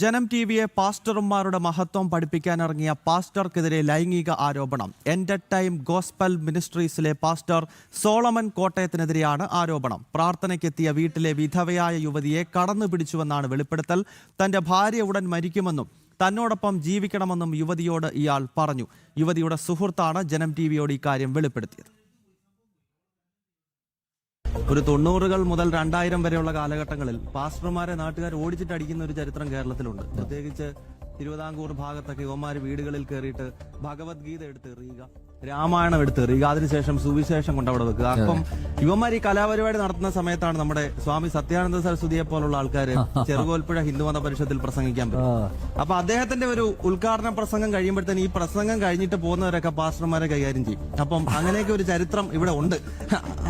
ജനം ടിവിയെ പാസ്റ്റർമാരുടെ മഹത്വം പഠിപ്പിക്കാനിറങ്ങിയ പാസ്റ്റർക്കെതിരെ ലൈംഗിക ആരോപണം. എൻഡ് ടൈം ഗോസ്പൽ മിനിസ്ട്രീസിലെ പാസ്റ്റർ സോളമൻ കോട്ടയത്തിനെതിരെയാണ് ആരോപണം. പ്രാർത്ഥനയ്ക്കെത്തിയ വീട്ടിലെ വിധവയായ യുവതിയെ കടന്നു പിടിച്ചുവെന്നാണ് വെളിപ്പെടുത്തൽ. തന്റെ ഭാര്യ ഉടൻ മരിക്കുമെന്നും തന്നോടൊപ്പം ജീവിക്കണമെന്നും യുവതിയോട് ഇയാൾ പറഞ്ഞു. യുവതിയുടെ സുഹൃത്താണ് ജനം ടിവിയോട് ഇക്കാര്യം വെളിപ്പെടുത്തിയത്. ഒരു 90-കൾ മുതൽ 2000 വരെയുള്ള കാലഘട്ടങ്ങളിൽ പാസ്റ്റർമാരെ നാട്ടുകാർ ഓടിച്ചിട്ടടിക്കുന്ന ഒരു ചരിത്രം കേരളത്തിലുണ്ട്. പ്രത്യേകിച്ച് തിരുവിതാംകൂർ ഭാഗത്തൊക്കെ യുവമാര് വീടുകളിൽ കയറിയിട്ട് ഭഗവത്ഗീത എടുത്ത് എറിയുക, രാമായണം എടുത്ത് എറിയുക, അതിനുശേഷം സുവിശേഷം കൊണ്ട് അവിടെ വെക്കുക. അപ്പം യുവമാർ ഈ കലാപരിപാടി നടത്തുന്ന സമയത്താണ് നമ്മുടെ സ്വാമി സത്യാനന്ദ സരസ്വതിയെ പോലുള്ള ആൾക്കാർ ചെറുകോൽപ്പുഴ ഹിന്ദുമത പരിഷത്തിൽ പ്രസംഗിക്കാൻ പറ്റും. അപ്പൊ അദ്ദേഹത്തിന്റെ ഒരു ഉദ്ഘാടന പ്രസംഗം കഴിയുമ്പോഴത്തേന് ഈ പ്രസംഗം കഴിഞ്ഞിട്ട് പോകുന്നവരൊക്കെ പാസ്റ്റർമാരെ കൈകാര്യം ചെയ്യും. അപ്പം അങ്ങനെയൊക്കെ ഒരു ചരിത്രം ഇവിടെ ഉണ്ട്.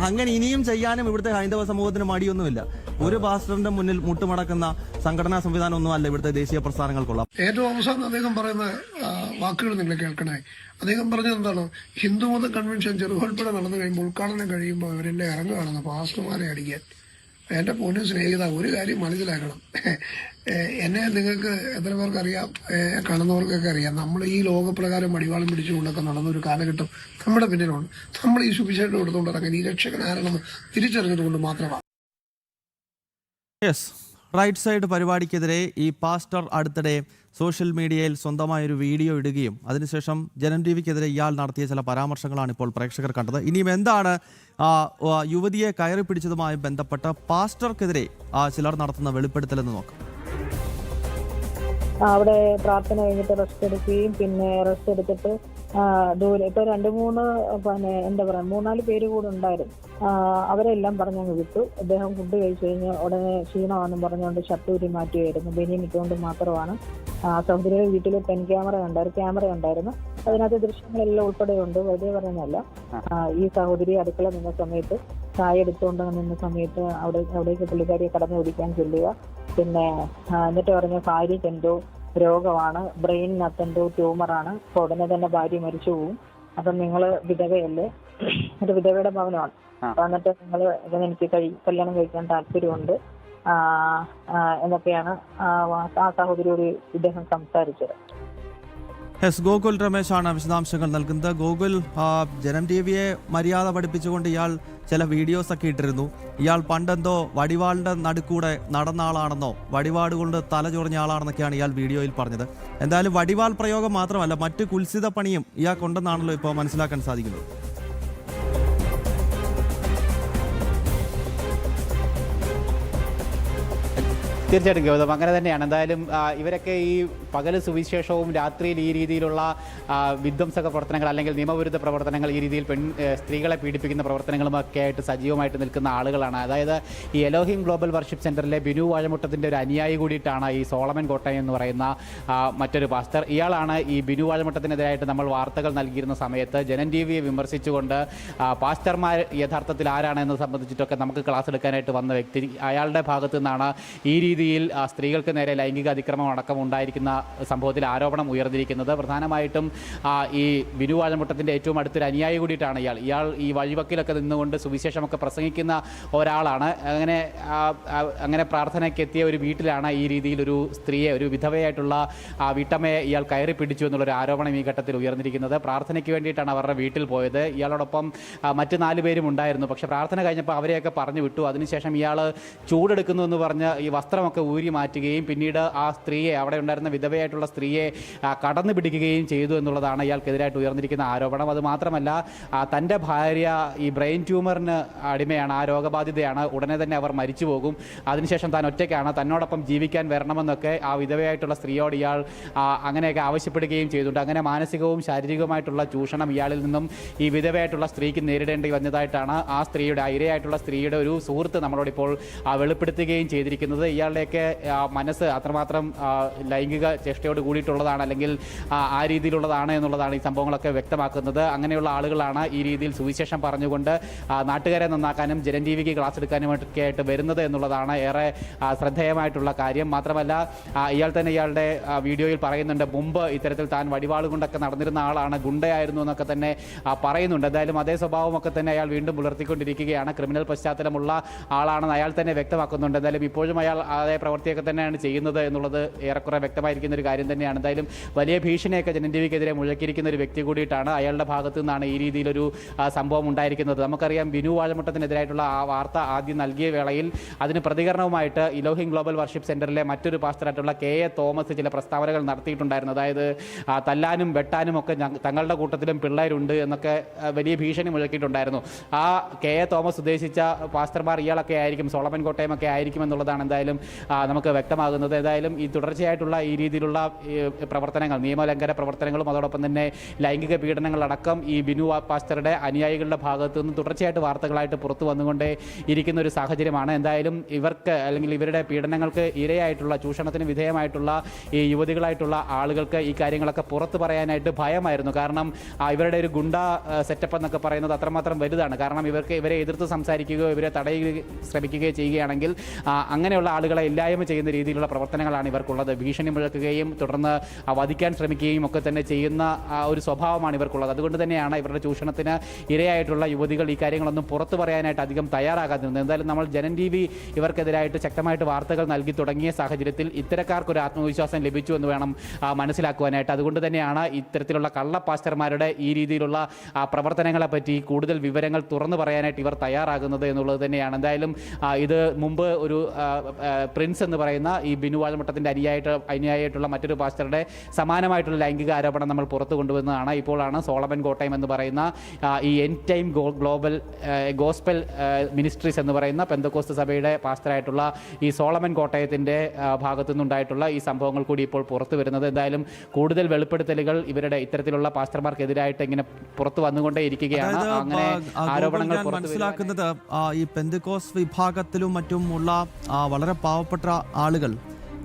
അങ്ങനെ ഇനിയും ചെയ്യാനും ഇവിടുത്തെ ഹൈന്ദവ സമൂഹത്തിന് മടിയൊന്നുമില്ല. ഒരു പാസ്റ്ററിന്റെ മുന്നിൽ മുട്ടുമടക്കുന്ന സംഘടനാ സംവിധാനം ഒന്നും അല്ല ഇവിടുത്തെ ദേശീയ പ്രസ്ഥാനങ്ങൾക്കുള്ള. ഏറ്റവും അവസാനം അദ്ദേഹം പറയുന്ന വാക്കുകൾ നിങ്ങൾ കേൾക്കണേ. അദ്ദേഹം പറഞ്ഞത് എന്താണ്? ഹിന്ദുമത കൺവെൻഷൻ ചെറുകോൽപ്പുഴ നടന്നു കഴിയുമ്പോൾ ഉദ്ഘാടനം കഴിയുമ്പോൾ അവരെല്ലാം ഇറങ്ങുകയാണെന്ന് പാസ്റ്റർമാരെ അടിക്കാൻ. എന്റെ പൊന്നു സ്നേഹിത, ഒരു കാര്യം മനസ്സിലാക്കണം. എന്നെ നിങ്ങൾക്ക് എത്ര പേർക്ക് അറിയാം, കാണുന്നവർക്കൊക്കെ അറിയാം. നമ്മൾ ഈ ലോകപ്രകാരം അടിവാളം പിടിച്ചുകൊണ്ടൊക്കെ നടന്നൊരു കാലഘട്ടം നമ്മുടെ പിന്നിലുണ്ട്. നമ്മൾ ഈ സുവിശേഷം എടുത്തുകൊണ്ട് ഇറങ്ങി ഈ രക്ഷകൻ ആരാണെന്ന് തിരിച്ചറിഞ്ഞതുകൊണ്ട് മാത്രമാണ്. യെസ്, റൈറ്റ് സൈഡ് പരിപാടിക്കെതിരെ ഈ പാസ്റ്റർ അടുത്തിടെ സോഷ്യൽ മീഡിയയിൽ സ്വന്തമായൊരു വീഡിയോ ഇടുകയും അതിനുശേഷം ജനം ടിവിക്കെതിരെ ഇയാൾ നടത്തിയ ചില പരാമർശങ്ങളാണ് ഇപ്പോൾ പ്രേക്ഷകർ കണ്ടത്. ഇനിയും എന്താണ് യുവതിയെ കയറി പിടിച്ചതുമായി ബന്ധപ്പെട്ട് പാസ്റ്റർക്കെതിരെ ചിലർ നടത്തുന്ന വെളിപ്പെടുത്തലെന്ന് നോക്കാം. അവിടെ പ്രാർത്ഥന കഴിഞ്ഞിട്ട് റെസ്റ്റ് എടുക്കുകയും പിന്നെ റെസ്റ്റ് എടുത്തിട്ട് ദൂരെ ഇപ്പൊ 2-3 എന്താ പറയാ 3-4 പേര് കൂടെ ഉണ്ടായിരുന്നു. അവരെല്ലാം പറഞ്ഞങ്ങ് വിട്ടു. അദ്ദേഹം ഫുഡ് കഴിച്ചു കഴിഞ്ഞ് ഉടനെ ക്ഷീണമാണെന്ന് പറഞ്ഞുകൊണ്ട് ഷർട്ട് മാറ്റുകയായിരുന്നു. ബനിയൻ ഇട്ടുകൊണ്ട് മാത്രമാണ്. സഹോദരിയുടെ വീട്ടിൽ പെൻ ക്യാമറ ഉണ്ടായിരുന്നു. അതിനകത്ത് ദൃശ്യങ്ങളെല്ലാം ഉൾപ്പെടെയുണ്ട്. വെറുതെ പറയുന്നതല്ല. ഈ സഹോദരി അടുക്കള നിന്ന സമയത്ത് ചായ എടുത്തുകൊണ്ട് നിന്ന സമയത്ത് അവിടേക്ക് പുള്ളിക്കാരിയെ കടന്നു പിടിക്കാൻ ചൊല്ലുക. പിന്നെ എന്നിട്ട് പറഞ്ഞ ഭാര്യയ്ക്ക് എന്തോ രോഗമാണ്, ബ്രെയിനിനകത്ത് എന്തോ ട്യൂമറാണ്, അപ്പൊ ഉടനെ തന്നെ ഭാര്യ മരിച്ചു പോകും. അപ്പം നിങ്ങൾ വിധവയല്ലേ, ഒരു വിധവയുടെ ഭവനമാണ്, എന്നിട്ട് നിങ്ങൾ എനിക്ക് കല്യാണം കഴിക്കാൻ താല്പര്യമുണ്ട് എന്നൊക്കെയാണ് ആ സഹോദരിയോട് ഇദ്ദേഹം സംസാരിച്ചത്. എസ് ഗോകുൽ രമേശാണ് വിശദാംശങ്ങൾ നൽകുന്നത്. ഗോകുൽ, ജനം ടിവിയെ മര്യാദ പഠിപ്പിച്ചുകൊണ്ട് ഇയാൾ ചില വീഡിയോസ് ഒക്കെ ഇട്ടിരുന്നു. ഇയാൾ പണ്ടെന്തോ വടിവാളിന്റെ നടുക്കൂടെ നടന്ന ആളാണെന്നോ വടിവാട് കൊണ്ട് തല ചൊറിഞ്ഞ ആളാണെന്നൊക്കെയാണ് ഇയാൾ വീഡിയോയിൽ പറഞ്ഞത്. എന്തായാലും വടിവാൾ പ്രയോഗം മാത്രമല്ല, മറ്റ് കുൽസിത പണിയും ഇയാൾക്കുണ്ടെന്നാണല്ലോ ഇപ്പോൾ മനസ്സിലാക്കാൻ സാധിക്കുന്നത്. തീർച്ചയായിട്ടും ഗൗതം, അങ്ങനെ തന്നെയാണ്. എന്തായാലും ഇവരൊക്കെ ഈ പകൽ സുവിശേഷവും രാത്രിയിൽ ഈ രീതിയിലുള്ള വിധ്വംസക പ്രവർത്തനങ്ങൾ അല്ലെങ്കിൽ നിയമവിരുദ്ധ പ്രവർത്തനങ്ങൾ, ഈ രീതിയിൽ സ്ത്രീകളെ പീഡിപ്പിക്കുന്ന പ്രവർത്തനങ്ങളുമൊക്കെ ആയിട്ട് സജീവമായിട്ട് നിൽക്കുന്ന ആളുകളാണ്. അതായത് ഈ എലോഹിം ഗ്ലോബൽ വർഷിപ്പ് സെന്ററിലെ ബിനു വാഴമുട്ടത്തിൻ്റെ ഒരു അനുയായി കൂടിയിട്ടാണ് ഈ സോളമൻ കോട്ടയം എന്ന് പറയുന്ന മറ്റൊരു പാസ്റ്റർ. ഇയാളാണ് ഈ ബിനു വാഴമുട്ടത്തിനെതിരായിട്ട് നമ്മൾ വാർത്തകൾ നൽകിയിരുന്ന സമയത്ത് ജനം ടിവിയെ വിമർശിച്ചുകൊണ്ട് പാസ്റ്റർമാർ യഥാർത്ഥത്തിൽ ആരാണെന്ന് സംബന്ധിച്ചിട്ടൊക്കെ നമുക്ക് ക്ലാസ് എടുക്കാനായിട്ട് വന്ന വ്യക്തി. അയാളുടെ ഭാഗത്തു നിന്നാണ് ഈ രീതിയിൽ സ്ത്രീകൾക്ക് നേരെ ലൈംഗിക അതിക്രമം അടക്കം ഉണ്ടായിരിക്കുന്ന സംഭവത്തിൽ ആരോപണം ഉയർന്നിരിക്കുന്നത്. പ്രധാനമായിട്ടും ഈ ബിനു വാഴമുട്ടത്തിൻ്റെ ഏറ്റവും അടുത്തൊരു അനുയായി കൂടിയിട്ടാണ് ഇയാൾ ഈ വഴിവക്കിലൊക്കെ നിന്നുകൊണ്ട് സുവിശേഷമൊക്കെ പ്രസംഗിക്കുന്ന ഒരാളാണ്. അങ്ങനെ പ്രാർത്ഥനയ്ക്ക് എത്തിയ ഒരു വീട്ടിലാണ് ഈ രീതിയിൽ ഒരു സ്ത്രീയെ, ഒരു വിധവയായിട്ടുള്ള വീട്ടമ്മയെ ഇയാൾ കയറി പിടിച്ചു എന്നുള്ളൊരു ആരോപണം ഈ ഘട്ടത്തിൽ ഉയർന്നിരിക്കുന്നത്. പ്രാർത്ഥനയ്ക്ക് വേണ്ടിയിട്ടാണ് അവരുടെ വീട്ടിൽ പോയത്. ഇയാളോടൊപ്പം മറ്റ് 4 പേരും ഉണ്ടായിരുന്നു. പക്ഷേ പ്രാർത്ഥന കഴിഞ്ഞപ്പോൾ അവരെയൊക്കെ പറഞ്ഞു വിട്ടു. അതിനുശേഷം ഇയാൾ ചൂടെടുക്കുന്നു എന്ന് പറഞ്ഞ് ഈ വസ്ത്രമൊക്കെ ഊരി മാറ്റുകയും പിന്നീട് ആ സ്ത്രീയെ, അവിടെ ഉണ്ടായിരുന്ന വിധവയായിട്ടുള്ള സ്ത്രീയെ കടന്നു പിടിക്കുകയും ചെയ്തു എന്നുള്ളതാണ് ഇയാൾക്കെതിരായിട്ട് ഉയർന്നിരിക്കുന്ന ആരോപണം. അതുമാത്രമല്ല, തൻ്റെ ഭാര്യ ഈ ബ്രെയിൻ ട്യൂമറിന് അടിമയാണ്, ആ രോഗബാധിതയാണ്, ഉടനെ തന്നെ അവർ മരിച്ചു പോകും, അതിനുശേഷം താൻ ഒറ്റയ്ക്കാണ്, തന്നോടൊപ്പം ജീവിക്കാൻ വരണമെന്നൊക്കെ ആ വിധവയായിട്ടുള്ള സ്ത്രീയോട് ഇയാൾ അങ്ങനെയൊക്കെ ആവശ്യപ്പെടുകയും ചെയ്തിട്ടുണ്ട്. അങ്ങനെ മാനസികവും ശാരീരികവുമായിട്ടുള്ള ചൂഷണം ഇയാളിൽ നിന്നും ഈ വിധവയായിട്ടുള്ള സ്ത്രീക്ക് നേരിടേണ്ടി വന്നതായിട്ടാണ് ആ സ്ത്രീയുടെ, ഇരയായിട്ടുള്ള സ്ത്രീയുടെ ഒരു സുഹൃത്ത് നമ്മളോടിപ്പോൾ വെളിപ്പെടുത്തുകയും ചെയ്തിരിക്കുന്നത്. ഇയാളുടെയൊക്കെ മനസ്സ് അത്രമാത്രം ലൈംഗിക ചേഷ്ടയോട് കൂടിയിട്ടുള്ളതാണ്, അല്ലെങ്കിൽ ആ രീതിയിലുള്ളതാണ് എന്നുള്ളതാണ് ഈ സംഭവങ്ങളൊക്കെ വ്യക്തമാക്കുന്നത്. അങ്ങനെയുള്ള ആളുകളാണ് ഈ രീതിയിൽ സുവിശേഷം പറഞ്ഞുകൊണ്ട് നാട്ടുകാരെ നന്നാക്കാനും ജനം ടിവിക്ക് ക്ലാസ് എടുക്കാനുമൊക്കെ ആയിട്ട് വരുന്നത് എന്നുള്ളതാണ് ഏറെ ശ്രദ്ധേയമായിട്ടുള്ള കാര്യം. മാത്രമല്ല, ഇയാൾ തന്നെ ഇയാളുടെ വീഡിയോയിൽ പറയുന്നുണ്ട്, മുമ്പ് ഇത്തരത്തിൽ താൻ വടിവാൾ കൊണ്ടൊക്കെ നടന്നിരുന്ന ആളാണ്, ഗുണ്ടയായിരുന്നു എന്നൊക്കെ തന്നെ പറയുന്നുണ്ട്. എന്തായാലും അതേ സ്വഭാവമൊക്കെ തന്നെ അയാൾ വീണ്ടും പുലർത്തിക്കൊണ്ടിരിക്കുകയാണ്. ക്രിമിനൽ പശ്ചാത്തലമുള്ള ആളാണെന്ന് അയാൾ തന്നെ വ്യക്തമാക്കുന്നുണ്ട്. എന്തായാലും ഇപ്പോഴും അയാൾ അപരാധമായ പ്രവൃത്തിയൊക്കെ തന്നെയാണ് ചെയ്യുന്നത് എന്നുള്ളത് ഏറെക്കുറെ വ്യക്തമായിരിക്കുന്ന ഒരു കാര്യം തന്നെയാണ്. എന്തായാലും വലിയ ഭീഷണിയൊക്കെ ജനൻ ടി വിക്കെതിരെ മുഴക്കിയിരിക്കുന്ന ഒരു വ്യക്തി കൂടിയിട്ടാണ്. അയാളുടെ ഭാഗത്തു നിന്നാണ് ഈ രീതിയിലൊരു സംഭവം ഉണ്ടായിരിക്കുന്നത്. നമുക്കറിയാം ബിനു വാഴമുട്ടത്തിനെതിരായിട്ടുള്ള ആ വാർത്ത ആദ്യം നൽകിയ വേളയിൽ അതിന് പ്രതികരണവുമായിട്ട് ഇലോഹിം ഗ്ലോബൽ വർഷിപ്പ് സെന്ററിലെ മറ്റൊരു പാസ്റ്ററായിട്ടുള്ള KA തോമസ് ചില പ്രസ്താവനകൾ നടത്തിയിട്ടുണ്ടായിരുന്നു. അതായത് തല്ലാനും വെട്ടാനും ഒക്കെ തങ്ങളുടെ കൂട്ടത്തിലും പിള്ളേരുണ്ട് എന്നൊക്കെ വലിയ ഭീഷണി മുഴക്കിയിട്ടുണ്ടായിരുന്നു. ആ KA തോമസ് ഉദ്ദേശിച്ച പാസ്റ്റർമാർ ഇയാളൊക്കെ ആയിരിക്കും, സോളമൻ കോട്ടയമൊക്കെ ആയിരിക്കും എന്നുള്ളതാണ് എന്തായാലും നമുക്ക് വ്യക്തമാകുന്നത്. ഏതായാലും ഈ തുടർച്ചയായിട്ടുള്ള ഈ രീതിയിലുള്ള പ്രവർത്തനങ്ങൾ, നിയമലംഘന പ്രവർത്തനങ്ങളും അതോടൊപ്പം തന്നെ ലൈംഗിക പീഡനങ്ങളടക്കം ഈ ബിനു പാസ്റ്ററുടെ അനുയായികളുടെ ഭാഗത്തു നിന്ന് തുടർച്ചയായിട്ട് വാർത്തകളായിട്ട് പുറത്തു വന്നുകൊണ്ടേ ഇരിക്കുന്ന ഒരു സാഹചര്യമാണ്. എന്തായാലും ഇവർക്ക് അല്ലെങ്കിൽ ഇവരുടെ പീഡനങ്ങൾക്ക് ഇരയായിട്ടുള്ള, ചൂഷണത്തിന് വിധേയമായിട്ടുള്ള ഈ യുവതികളായിട്ടുള്ള ആളുകൾക്ക് ഈ കാര്യങ്ങളൊക്കെ പുറത്ത് പറയാനായിട്ട് ഭയമായിരുന്നു. കാരണം ഇവരുടെ ഒരു ഗുണ്ട സെറ്റപ്പ് എന്നൊക്കെ പറയുന്നത് അത്രമാത്രം വലുതാണ്. കാരണം ഇവരെ എതിർത്ത് സംസാരിക്കുകയോ ഇവരെ തടയുകയോ ശ്രമിക്കുകയോ ചെയ്യുകയാണെങ്കിൽ അങ്ങനെയുള്ള ആളുകളെ ഇല്ലായ്മ ചെയ്യുന്ന രീതിയിലുള്ള പ്രവർത്തനങ്ങളാണ് ഇവർക്കുള്ളത്. ഭീഷണി മുഴക്കുകയും തുടർന്ന് വധിക്കാൻ ശ്രമിക്കുകയും ഒക്കെ തന്നെ ചെയ്യുന്ന ഒരു സ്വഭാവമാണ് ഇവർക്കുള്ളത്. അതുകൊണ്ട് തന്നെയാണ് ഇവരുടെ ചൂഷണത്തിന് ഇരയായിട്ടുള്ള യുവതികൾ ഈ കാര്യങ്ങളൊന്നും പുറത്തു പറയാനായിട്ട് അധികം തയ്യാറാകാതിരുന്നത്. എന്തായാലും നമ്മൾ ജനൻ TV ഇവർക്കെതിരായിട്ട് ശക്തമായിട്ട് വാർത്തകൾ നൽകി തുടങ്ങിയ സാഹചര്യത്തിൽ ഇത്തരക്കാർക്കൊരു ആത്മവിശ്വാസം ലഭിച്ചു എന്ന് വേണം മനസ്സിലാക്കുവാനായിട്ട്. അതുകൊണ്ട് തന്നെയാണ് ഇത്തരത്തിലുള്ള കള്ള പാസ്റ്റർമാരുടെ ഈ രീതിയിലുള്ള പ്രവർത്തനങ്ങളെ പറ്റി കൂടുതൽ വിവരങ്ങൾ തുറന്നു പറയാനായിട്ട് ഇവർ തയ്യാറാകുന്നത് എന്നുള്ളത് തന്നെയാണ്. എന്തായാലും ഇത് മുമ്പ് ഒരു പ്രിൻസ് എന്ന് പറയുന്ന ഈ ബിനു വാഴമുട്ടത്തിൻ്റെ അനുയായിട്ടുള്ള മറ്റൊരു പാസ്റ്ററുടെ സമാനമായിട്ടുള്ള ലൈംഗിക ആരോപണം നമ്മൾ പുറത്തു കൊണ്ടുവന്നതാണ്. ഇപ്പോഴാണ് സോളമൻ കോട്ടയം എന്ന് പറയുന്ന ഈ end time global gospel ministries എന്ന് പറയുന്ന പെന്തക്കോസ്ത് സഭയുടെ പാസ്റ്ററായിട്ടുള്ള ഈ സോളമൻ കോട്ടയത്തിൻ്റെ ഭാഗത്തു നിന്നുണ്ടായിട്ടുള്ള ഈ സംഭവങ്ങൾ കൂടി ഇപ്പോൾ പുറത്തു വരുന്നത്. എന്തായാലും കൂടുതൽ വെളിപ്പെടുത്തലുകൾ ഇവരുടെ ഇത്തരത്തിലുള്ള പാസ്റ്റർമാർക്കെതിരായിട്ട് ഇങ്ങനെ പുറത്തു വന്നുകൊണ്ടേ ഇരിക്കുകയാണ്. അങ്ങനെ ആരോപണങ്ങൾ മനസ്സിലാക്കുന്നത് ഈ പെന്തക്കോസ്ത് വിഭാഗത്തിലും മറ്റും ഉള്ള വളരെ പാവപ്പെട്ട ആളുകൾ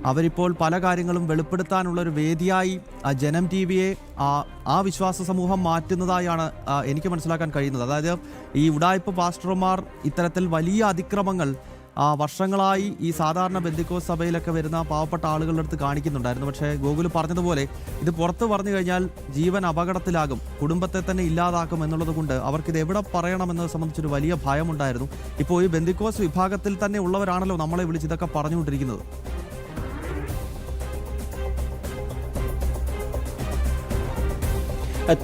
അവരിപ്പോൾ പല കാര്യങ്ങളും വെളിപ്പെടുത്താനുള്ള ഒരു വേദിയായി ജനം TVയെ ആ വിശ്വാസ സമൂഹം മാറ്റുന്നതായാണ് എനിക്ക് മനസ്സിലാക്കാൻ കഴിയുന്നത്. അതായത് ഈ ഉഡായിപ്പ് പാസ്റ്റർമാർ ഇത്തരത്തിൽ വലിയ അതിക്രമങ്ങൾ വർഷങ്ങളായി ഈ സാധാരണ ബെന്തിക്കോസ് സഭയിലൊക്കെ വരുന്ന പാവപ്പെട്ട ആളുകളുടെ അടുത്ത് കാണിക്കുന്നുണ്ടായിരുന്നു. പക്ഷേ ഗോകുൽ പറഞ്ഞതുപോലെ ഇത് പുറത്ത് പറഞ്ഞു കഴിഞ്ഞാൽ ജീവൻ അപകടത്തിലാകും, കുടുംബത്തെ തന്നെ ഇല്ലാതാക്കും എന്നുള്ളത് കൊണ്ട് അവർക്കിത് എവിടെ പറയണമെന്നത് സംബന്ധിച്ചൊരു വലിയ ഭയമുണ്ടായിരുന്നു. ഇപ്പോൾ ഈ ബെന്തിക്കോസ് വിഭാഗത്തിൽ തന്നെ ഉള്ളവരാണല്ലോ നമ്മളെ വിളിച്ച് ഇതൊക്കെ പറഞ്ഞുകൊണ്ടിരിക്കുന്നത്.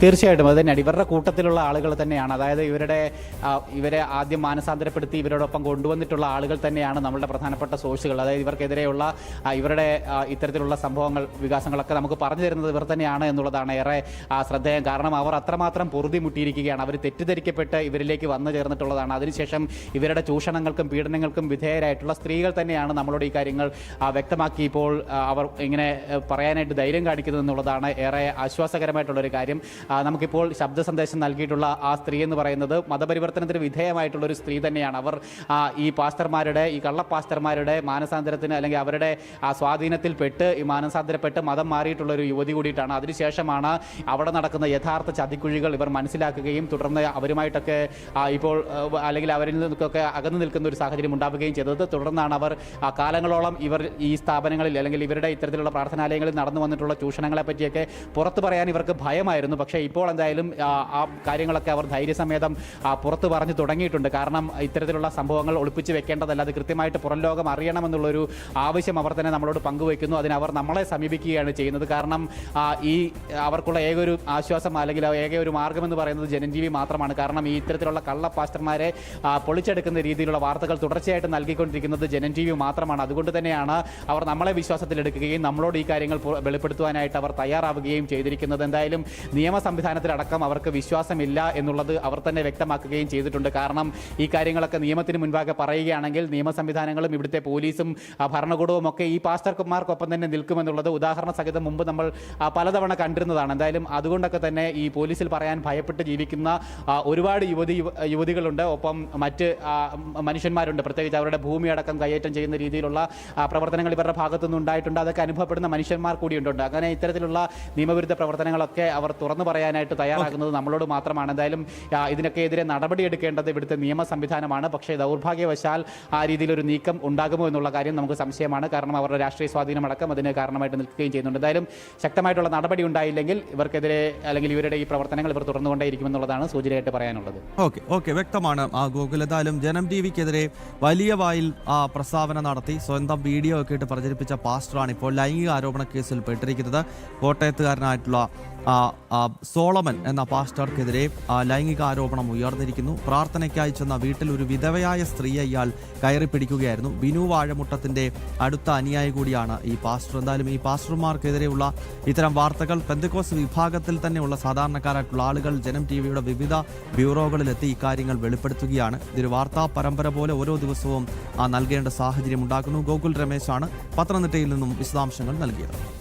തീർച്ചയായിട്ടും അത് തന്നെയാണ്. ഇവരുടെ കൂട്ടത്തിലുള്ള ആളുകൾ തന്നെയാണ്, അതായത് ഇവരെ ആദ്യം മാനസാന്തരപ്പെടുത്തി ഇവരോടൊപ്പം കൊണ്ടുവന്നിട്ടുള്ള ആളുകൾ തന്നെയാണ് നമ്മളുടെ പ്രധാനപ്പെട്ട സോഴ്സുകൾ. അതായത് ഇവർക്കെതിരെയുള്ള ഇവരുടെ ഇത്തരത്തിലുള്ള സംഭവങ്ങൾ, വികാസങ്ങളൊക്കെ നമുക്ക് പറഞ്ഞു തരുന്നത് ഇവർ തന്നെയാണ് എന്നുള്ളതാണ് ഏറെ ശ്രദ്ധേയം. കാരണം അവർ അത്രമാത്രം പൊറുതി മുട്ടിയിരിക്കുകയാണ്. അവർ തെറ്റിദ്ധരിക്കപ്പെട്ട് ഇവരിലേക്ക് വന്നു ചേർന്നിട്ടുള്ളതാണ്. അതിനുശേഷം ഇവരുടെ ചൂഷണങ്ങൾക്കും പീഡനങ്ങൾക്കും വിധേയരായിട്ടുള്ള സ്ത്രീകൾ തന്നെയാണ് നമ്മളോട് ഈ കാര്യങ്ങൾ വ്യക്തമാക്കി ഇപ്പോൾ അവർ ഇങ്ങനെ പറയാനായിട്ട് ധൈര്യം കാണിക്കുന്നത് എന്നുള്ളതാണ് ഏറെ ആശ്വാസകരമായിട്ടുള്ളൊരു കാര്യം. നമുക്കിപ്പോൾ ശബ്ദ സന്ദേശം നൽകിയിട്ടുള്ള ആ സ്ത്രീ എന്ന് പറയുന്നത് മതപരിവർത്തനത്തിന് വിധേയമായിട്ടുള്ളൊരു സ്ത്രീ തന്നെയാണ്. അവർ ഈ പാസ്റ്റർമാരുടെ, ഈ കള്ള പാസ്റ്റർമാരുടെ മാനസാന്തരത്തിന് അല്ലെങ്കിൽ അവരുടെ സ്വാധീനത്തിൽ പെട്ട് ഈ മാനസാന്തരപ്പെട്ട് മതം മാറിയിട്ടുള്ളൊരു യുവതി കൂടിയിട്ടാണ്. അതിനുശേഷമാണ് അവിടെ നടക്കുന്ന യഥാർത്ഥ ചതിക്കുഴികൾ ഇവർ മനസ്സിലാക്കുകയും തുടർന്ന് അവരുമായിട്ടൊക്കെ ഇപ്പോൾ അല്ലെങ്കിൽ അവരിൽ നിന്നൊക്കെ അകന്നു നിൽക്കുന്ന ഒരു സാഹചര്യം ഉണ്ടാവുകയും ചെയ്തത്. തുടർന്നാണ് അവർ കാലങ്ങളോളം ഇവർ ഈ സ്ഥാപനങ്ങളിൽ അല്ലെങ്കിൽ ഇവരുടെ ഇത്തരത്തിലുള്ള പ്രാർത്ഥനാലയങ്ങളിൽ നടന്നു വന്നിട്ടുള്ള ചൂഷണങ്ങളെ പറ്റിയൊക്കെ പുറത്തു പറയാൻ ഇവർക്ക് ഭയമായിരുന്നു. പക്ഷേ ഇപ്പോൾ എന്തായാലും ആ കാര്യങ്ങളൊക്കെ അവർ ധൈര്യസമേതം പുറത്തു പറഞ്ഞു തുടങ്ങിയിട്ടുണ്ട്. കാരണം ഇത്തരത്തിലുള്ള സംഭവങ്ങൾ ഒളിപ്പിച്ച് വെക്കേണ്ടതല്ല, അത് കൃത്യമായിട്ട് പുറം ലോകം അറിയണമെന്നുള്ളൊരു ആവശ്യം അവർ തന്നെ നമ്മളോട് പങ്കുവയ്ക്കുന്നു. അതിനവർ നമ്മളെ സമീപിക്കുകയാണ് ചെയ്യുന്നത്. കാരണം ഈ അവർക്കുള്ള ഏക ഒരു ആശ്വാസം അല്ലെങ്കിൽ ഏക ഒരു മാർഗ്ഗമെന്ന് പറയുന്നത് ജനൻ TV മാത്രമാണ്. കാരണം ഈ ഇത്തരത്തിലുള്ള കള്ള പാസ്റ്റർമാരെ പൊളിച്ചെടുക്കുന്ന രീതിയിലുള്ള വാർത്തകൾ തുടർച്ചയായിട്ട് നൽകിക്കൊണ്ടിരിക്കുന്നത് ജനൻ TV മാത്രമാണ്. അതുകൊണ്ട് തന്നെയാണ് അവർ നമ്മളെ വിശ്വാസത്തിലെടുക്കുകയും നമ്മളോട് ഈ കാര്യങ്ങൾ വെളിപ്പെടുത്തുവാനായിട്ട് അവർ തയ്യാറാവുകയും ചെയ്തിരിക്കുന്നത്. എന്തായാലും നിയമ സംവിധാനത്തിലടക്കം അവർക്ക് വിശ്വാസമില്ല എന്നുള്ളത് അവർ തന്നെ വ്യക്തമാക്കുകയും ചെയ്തിട്ടുണ്ട്. കാരണം ഈ കാര്യങ്ങളൊക്കെ നിയമത്തിന് മുൻപാകെ പറയുകയാണെങ്കിൽ നിയമ സംവിധാനങ്ങളും ഇവിടുത്തെ പോലീസും ഭരണകൂടവും ഒക്കെ ഈ പാസ്റ്റർമാർക്കൊപ്പം തന്നെ നിൽക്കുമെന്നുള്ളത് ഉദാഹരണ സഹിതം മുമ്പ് നമ്മൾ പലതവണ കണ്ടിരുന്നതാണ്. എന്തായാലും അതുകൊണ്ടൊക്കെ തന്നെ ഈ പോലീസിൽ പറയാൻ ഭയപ്പെട്ട് ജീവിക്കുന്ന ഒരുപാട് യുവതികളുണ്ട്, ഒപ്പം മറ്റ് മനുഷ്യന്മാരുണ്ട്. പ്രത്യേകിച്ച് അവരുടെ ഭൂമി അടക്കം കൈയേറ്റം ചെയ്യുന്ന രീതിയിലുള്ള പ്രവർത്തനങ്ങൾ ഇവരുടെ ഭാഗത്തുനിന്ന് ഉണ്ടായിട്ടുണ്ട്. അതൊക്കെ അനുഭവപ്പെടുന്ന മനുഷ്യന്മാർ കൂടിയുണ്ട്. അങ്ങനെ ഇത്തരത്തിലുള്ള നിയമവിരുദ്ധ പ്രവർത്തനങ്ങളൊക്കെ അവർ തുറന്നു തുറന്നു പറയാനായിട്ട് തയ്യാറാകുന്നത് നമ്മളോട് മാത്രമാണ്. എന്തായാലും ഇതിനൊക്കെ എതിരെ നടപടിയെടുക്കേണ്ടത് ഇവിടുത്തെ നിയമ സംവിധാനമാണ്. പക്ഷേ ദൗർഭാഗ്യവശാൽ ആ രീതിയിലൊരു നീക്കം ഉണ്ടാകുമോ എന്നുള്ള കാര്യം നമുക്ക് സംശയമാണ്. കാരണം അവരുടെ രാഷ്ട്രീയ സ്വാധീനമടക്കം അതിന് കാരണമായിട്ട് നിൽക്കുകയും ചെയ്യുന്നുണ്ട്. എന്തായാലും ശക്തമായിട്ടുള്ള നടപടി ഉണ്ടായില്ലെങ്കിൽ ഇവർക്കെതിരെ അല്ലെങ്കിൽ ഇവരുടെ ഈ പ്രവർത്തനങ്ങൾ ഇവർ തുടർന്നുകൊണ്ടേയിരിക്കുമെന്നുള്ളതാണ് സൂചനയായിട്ട് പറയാനുള്ളത്. ഓക്കെ വ്യക്തമാണ് ഗോകുൽ. എന്തായാലും ജനം ടിവിക്കെതിരെ വലിയ വായിൽ പ്രസ്താവന നടത്തി സ്വന്തം വീഡിയോ ഒക്കെ ഇട്ട് പ്രചരിപ്പിച്ച പാസ്റ്ററാണ് ഇപ്പോൾ ലൈംഗിക ആരോപണ കേസിൽ പെട്ടിരിക്കുന്നത്. കോട്ടയത്തുകാരനായിട്ടുള്ള സോളമൻ എന്ന പാസ്റ്റർക്കെതിരെ ലൈംഗിക ആരോപണം ഉയർന്നിരിക്കുന്നു. പ്രാർത്ഥനയ്ക്കായി ചെന്ന വീട്ടിൽ ഒരു വിധവയായ സ്ത്രീയെ ഇയാൾ കയറി പിടിക്കുകയായിരുന്നു. ബിനു വാഴമുട്ടത്തിന്റെ അടുത്ത അനുയായി കൂടിയാണ് ഈ പാസ്റ്റർ. എന്തായാലും ഈ പാസ്റ്റർമാർക്കെതിരെയുള്ള ഇത്തരം വാർത്തകൾ പെന്തക്കോസ്ത് വിഭാഗത്തിൽ തന്നെയുള്ള സാധാരണക്കാരായിട്ടുള്ള ആളുകൾ ജനം ടിവിയുടെ വിവിധ ബ്യൂറോകളിലെത്തി ഇക്കാര്യങ്ങൾ വെളിപ്പെടുത്തുകയാണ്. ഇതൊരു വാർത്താ പരമ്പര പോലെ ഓരോ ദിവസവും നൽകേണ്ട സാഹചര്യം ഉണ്ടാക്കുന്നു. ഗോകുൽ രമേശാണ് പത്തനംതിട്ടയിൽ നിന്നും വിശദാംശങ്ങൾ നൽകിയത്.